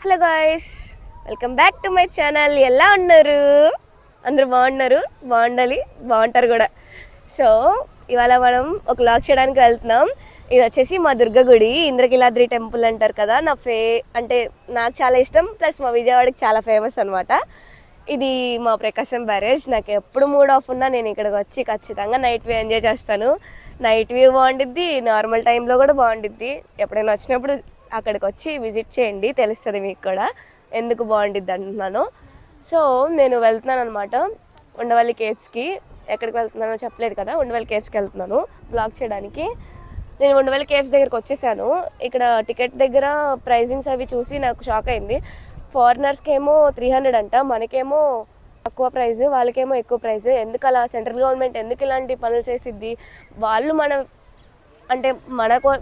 Hello guys, welcome back to my channel. ఎలా ఉన్నారు? అందరూ బాగున్నారు, బాగుండాలి, బాగుంటారు కూడా. సో ఇవాళ మనం ఒక వ్లాగ్ చేయడానికి వెళ్తున్నాం. ఇది వచ్చేసి మా దుర్గ గుడి, ఇంద్రకీలాద్రి టెంపుల్ అంటారు కదా. అంటే నాకు చాలా ఇష్టం, ప్లస్ మా విజయవాడకి చాలా ఫేమస్ అనమాట. ఇది మా ప్రకాశం బ్యారేజ్. నాకు ఎప్పుడు మూడ్ ఆఫ్ ఉన్నా నేను ఇక్కడికి వచ్చి ఖచ్చితంగా నైట్ వ్యూ ఎంజాయ్ చేస్తాను. నైట్ వ్యూ బాగుండిద్ది, నార్మల్ టైంలో కూడా బాగుండిద్ది. ఎప్పుడైనా వచ్చినప్పుడు అక్కడికి వచ్చి విజిట్ చేయండి, తెలుస్తుంది మీకు కూడా ఎందుకు బాగుండిద్ది అంటున్నాను. సో నేను వెళ్తున్నాను అనమాట ఉండవల్లి కేవ్స్కి. ఎక్కడికి వెళ్తున్నానో చెప్పలేదు కదా, ఉండవల్లి కేవ్స్కి వెళ్తున్నాను బ్లాగ్ చేయడానికి. నేను ఉండవల్లి కేవ్స్ దగ్గరికి వచ్చేసాను. ఇక్కడ టికెట్ దగ్గర ప్రైజింగ్స్ అవి చూసి నాకు షాక్ అయింది. ఫారినర్స్కి ఏమో 300 అంట, మనకేమో తక్కువ ప్రైజ్, వాళ్ళకేమో ఎక్కువ ప్రైజ్. ఎందుకు అలా? సెంట్రల్ గవర్నమెంట్ ఎందుకు ఇలాంటి పనులు చేసిద్ది? వాళ్ళు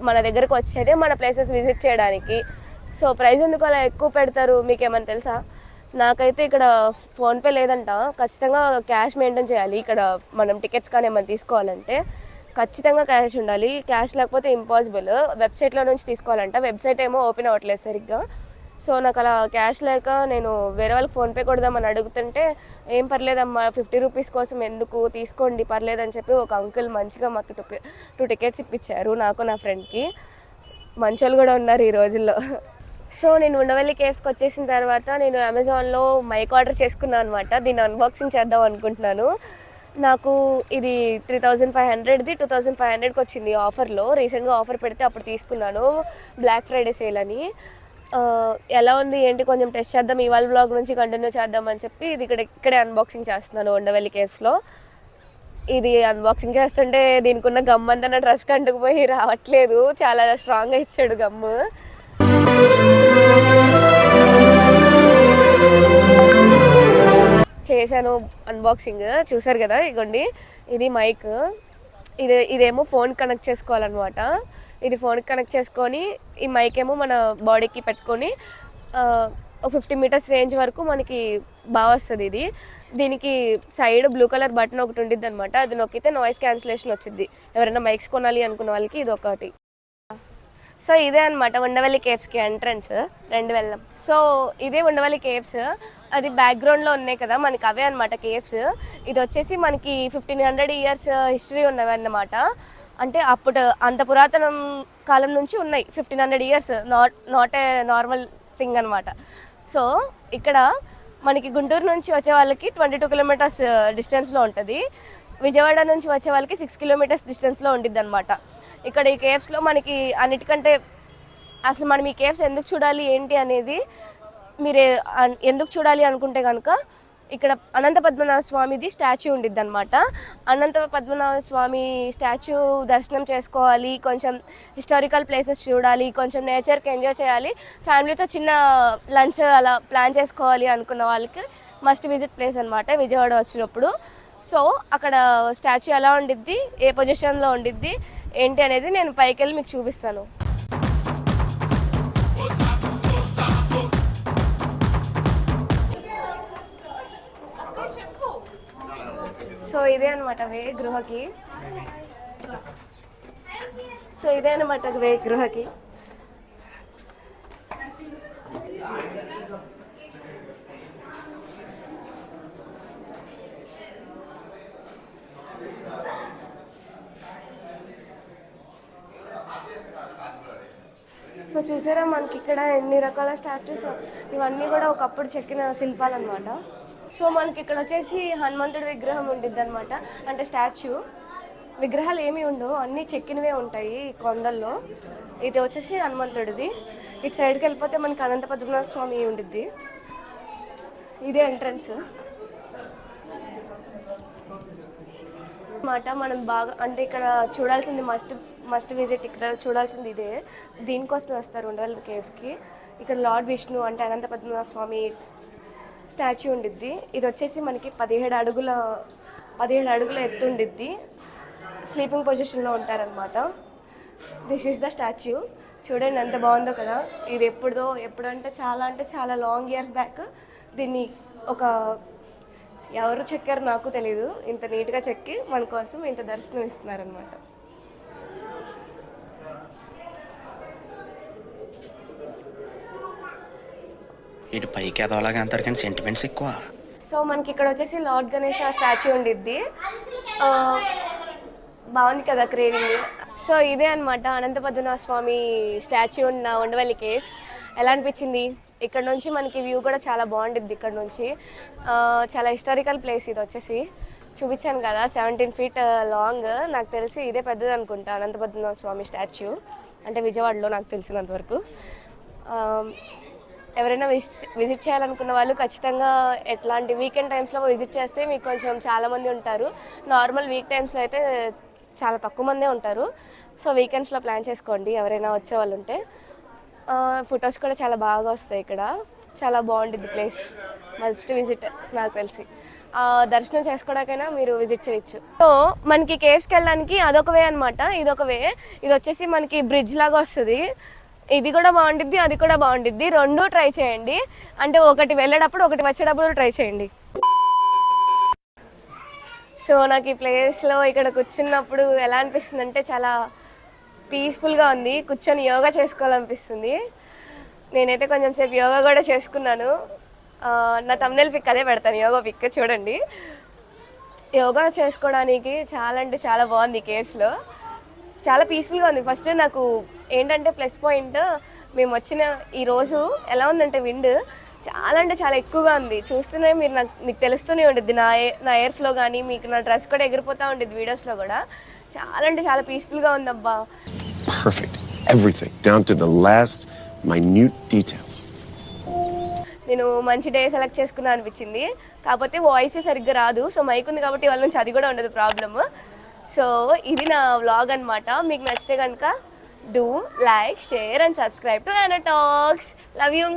మన దగ్గరకు వచ్చేదే మన ప్లేసెస్ విజిట్ చేయడానికి. సో ప్రైస్ ఎందుకు అలా ఎక్కువ పెడతారు? మీకు ఏమైనా తెలుసా? నాకైతే ఇక్కడ ఫోన్పే లేదంట, ఖచ్చితంగా క్యాష్ మెయింటైన్ చేయాలి. ఇక్కడ మనం టికెట్స్ కానీ ఏమైనా తీసుకోవాలంటే ఖచ్చితంగా క్యాష్ ఉండాలి. క్యాష్ లేకపోతే ఇంపాసిబుల్. వెబ్సైట్లో నుంచి తీసుకోవాలంట, వెబ్సైట్ ఏమో ఓపెన్ అవ్వట్లేదు సరిగ్గా. సో నాకు అలా క్యాష్ లేక నేను వేరే వాళ్ళకి ఫోన్పే కొడదామని అడుగుతుంటే, ఏం పర్లేదమ్మా, 50 రూపీస్ కోసం ఎందుకు, తీసుకోండి పర్లేదని చెప్పి ఒక అంకుల్ మంచిగా మాకు 2 టికెట్స్ ఇప్పించారు, నాకు నా ఫ్రెండ్కి. మంచోళ్ళు కూడా ఉన్నారు ఈ రోజుల్లో. సో నేను ఉండవల్లి కేవ్స్కి వచ్చేసిన తర్వాత నేను అమెజాన్లో మైక్ ఆర్డర్ చేసుకున్నాను అనమాట. దీన్ని అన్బాక్సింగ్ చేద్దాం అనుకుంటున్నాను. నాకు ఇది 3500ది 2500కి వచ్చింది ఆఫర్లో. రీసెంట్గా ఆఫర్ పెడితే అప్పుడు తీసుకున్నాను, బ్లాక్ ఫ్రైడే సేల్ అని. ఎలా ఉంది ఏంటి కొంచెం టెస్ట్ చేద్దాం, ఇవాళ బ్లాగ్ నుంచి కంటిన్యూ చేద్దామని చెప్పి ఇది ఇక్కడే అన్బాక్సింగ్ చేస్తున్నాను ఉండవల్లి కేవ్స్లో. ఇది అన్బాక్సింగ్ చేస్తుంటే దీనికి ఉన్న గమ్ అంతా నా డ్రెస్కి అంటుకుపోయి రావట్లేదు, చాలా స్ట్రాంగ్గా ఇచ్చాడు గమ్ము. చేశాను అన్బాక్సింగ్, చూసారు కదా. ఇగోండి, ఇది మైక్. ఇదేమో ఫోన్ కనెక్ట్ చేసుకోవాలన్నమాట. ఇది ఫోన్కి కనెక్ట్ చేసుకొని ఈ మైక్ ఏమో మన బాడీకి పెట్టుకొని ఒక 50 మీటర్స్ రేంజ్ వరకు మనకి బాగా వస్తుంది. దీనికి సైడ్ బ్లూ కలర్ బటన్ ఒకటి ఉంటుంది అనమాట, అది నొక్కితే నాయిస్ క్యాన్సిలేషన్ వచ్చింది. ఎవరైనా మైక్స్ కొనాలి అనుకున్న వాళ్ళకి ఇది ఒకటి. సో ఇదే అనమాట ఉండవల్లి కేవ్స్కి ఎంట్రన్స్. రెండు వెళ్ళాం. సో ఇదే ఉండవల్లి కేవ్స్. అది బ్యాక్గ్రౌండ్లో ఉన్నాయి కదా మనకి, అవే అనమాట కేవ్స్. ఇది వచ్చేసి మనకి 1500 ఇయర్స్ హిస్టరీ ఉన్నవి అన్నమాట. అంటే అప్పుడు అంత పురాతనం కాలం నుంచి ఉన్నాయి, 1500 years. Not a normal thing అనమాట. సో ఇక్కడ మనకి గుంటూరు నుంచి వచ్చే వాళ్ళకి 22 కిలోమీటర్స్ డిస్టెన్స్లో ఉంటుంది, విజయవాడ నుంచి వచ్చే వాళ్ళకి 6 కిలోమీటర్స్ డిస్టెన్స్లో ఉండిద్ది అనమాట. ఇక్కడ ఈ కేవ్స్లో మనకి అన్నిటికంటే అసలు మనం ఈ కేవ్స్ ఎందుకు చూడాలి ఏంటి అనేది మీరు ఎందుకు చూడాలి అనుకుంటే కనుక, ఇక్కడ అనంత పద్మనాభ స్వామిది స్టాచ్యూ ఉండిద్ది అనమాట. అనంత పద్మనాభ స్వామి స్టాచ్యూ దర్శనం చేసుకోవాలి, కొంచెం హిస్టారికల్ ప్లేసెస్ చూడాలి, కొంచెం నేచర్కి ఎంజాయ్ చేయాలి, ఫ్యామిలీతో చిన్న లంచ్ అలా ప్లాన్ చేసుకోవాలి అనుకున్న వాళ్ళకి మస్ట్ విజిట్ ప్లేస్ అనమాట విజయవాడ వచ్చినప్పుడు. సో అక్కడ స్టాచ్యూ ఎలా ఉండిద్ది, ఏ పొజిషన్లో ఉండిద్ది ఏంటి అనేది నేను పైకి వెళ్ళి మీకు చూపిస్తాను. సో ఇదే అనమాట వే గృహకి. వే గృహకి. సో చూసారా మనకి ఇక్కడ ఎన్ని రకాల స్టాచ్యూస్, ఇవన్నీ కూడా ఒకప్పుడు చెక్కిన శిల్పాలు అనమాట. సో మనకి ఇక్కడ వచ్చేసి హనుమంతుడి విగ్రహం ఉండిద్ది అనమాట, అంటే స్టాచ్యూ. విగ్రహాలు ఏమీ ఉండవు, అన్నీ చెక్కినవే ఉంటాయి కొండల్లో. ఇది వచ్చేసి హనుమంతుడిది. ఇటు సైడ్కి వెళ్ళిపోతే మనకి అనంత పద్మనాభ స్వామి ఉండిద్ది. ఇదే ఎంట్రన్స్ అనమాట. మనం బాగా అంటే ఇక్కడ చూడాల్సింది మస్ట్ విజిట్, ఇక్కడ చూడాల్సింది ఇదే. దీనికోసమే వస్తారు ఉండవల్లి కేవ్స్కి. ఇక్కడ లార్డ్ విష్ణు అంటే అనంత పద్మనాభ స్వామి స్టాచ్యూ ఉండిద్ది. ఇది వచ్చేసి మనకి 17 అడుగుల ఎత్తు ఉండిద్ది, స్లీపింగ్ పొజిషన్లో ఉంటారనమాట. This is the statue. చూడండి ఎంత బాగుందో కదా. ఇది ఎప్పుడంటే చాలా లాంగ్ ఇయర్స్ బ్యాక్ దీన్ని ఎవరు చెక్కారు నాకు తెలీదు, ఇంత నీట్గా చెక్కి మన కోసం ఇంత దర్శనం ఇస్తున్నారనమాట. ఇటు పైకి ఎదవలాగా అంటారు కానీ సెంటిమెంట్స్ ఎక్కువ. సో మనకి ఇక్కడ వచ్చేసి లార్డ్ గణేష్ స్టాచ్యూ ఉండిద్ది. ఆ, బాగుంది కదా క్రేవింగ్. సో ఇదే అనమాట అనంతపద్మనాభ స్వామి స్టాచ్యూ ఉన్న ఉండవల్లి కేవ్స్. ఎలా అనిపించింది? ఇక్కడ నుంచి మనకి వ్యూ కూడా చాలా బాగుండిద్ది. ఇక్కడ నుంచి చాలా హిస్టారికల్ ప్లేస్ ఇది వచ్చేసి. చూపించాను కదా 17 feet లాంగ్. నాకు తెలిసి ఇదే పెద్దది అనుకుంటా అనంతపద్మనాభ స్వామి స్టాచ్యూ, అంటే విజయవాడలో నాకు తెలిసినంత వరకు. ఎవరైనా విజిట్ చేయాలనుకున్న వాళ్ళు ఖచ్చితంగా ఎట్లాంటి వీకెండ్ టైమ్స్లో విజిట్ చేస్తే మీకు కొంచెం చాలామంది ఉంటారు. నార్మల్ వీక్ టైమ్స్లో అయితే చాలా తక్కువ మందే ఉంటారు. సో వీకెండ్స్లో ప్లాన్ చేసుకోండి ఎవరైనా వచ్చే వాళ్ళు ఉంటే. ఫొటోస్ కూడా చాలా బాగా వస్తాయి ఇక్కడ. చాలా బాగుంటుంది ప్లేస్. మస్ట్ విజిట్ నాకు తెలిసి. దర్శనం చేసుకోవడానికైనా మీరు విజిట్ చేయొచ్చు. సో మనకి కేవ్స్కి వెళ్ళడానికి అదొక వే అనమాట, ఇదొక వే. ఇది వచ్చేసి మనకి బ్రిడ్జ్ లాగా వస్తుంది. ఇది కూడా బాగుంటుంది, అది కూడా బాగుంటుంది. రెండు ట్రై చేయండి. అంటే ఒకటి వెళ్ళేటప్పుడు ఒకటి వచ్చేటప్పుడు ట్రై చేయండి. సో నాకు ఈ ప్లేస్లో ఇక్కడ కూర్చున్నప్పుడు ఎలా అనిపిస్తుంది అంటే చాలా పీస్ఫుల్గా ఉంది. కూర్చొని యోగా చేసుకోవాలనిపిస్తుంది. నేనైతే కొంచెం సేపు యోగా కూడా చేసుకున్నాను. నా థంబ్నెయిల్ పిక్ అదే పెడతాను, యోగా పిక్ చూడండి. యోగా చేసుకోవడానికి చాలా అంటే చాలా బాగుంది. కేవ్స్లో చాలా పీస్ఫుల్గా ఉంది. ఫస్ట్ నాకు ఏంటంటే ప్లస్ పాయింట్, మేము వచ్చిన ఈరోజు ఎలా ఉందంటే విండ్ చాలా అంటే చాలా ఎక్కువగా ఉంది. చూస్తూనే మీకు తెలుస్తూనే ఉంటుంది. నా ఎయిర్ ఫ్లో కానీ మీకు నా డ్రెస్ కూడా ఎగిరిపోతూ ఉంటుంది వీడియోస్లో కూడా. చాలా అంటే చాలా పీస్ఫుల్గా ఉంది అబ్బా. Perfect, everything down to the last minute details. నేను మంచి డే సెలెక్ట్ చేసుకున్నా అనిపించింది. కాకపోతే వాయిస్ సరిగ్గా రాదు. సో మైక్ ఉంది కాబట్టి వాళ్ళ నుంచి అది కూడా ఉండదు ప్రాబ్లమ్. సో ఇది నా వ్లాగ్ అనమాట. మీకు నచ్చితే కనుక do like, share and subscribe to Anna Talks. Love you.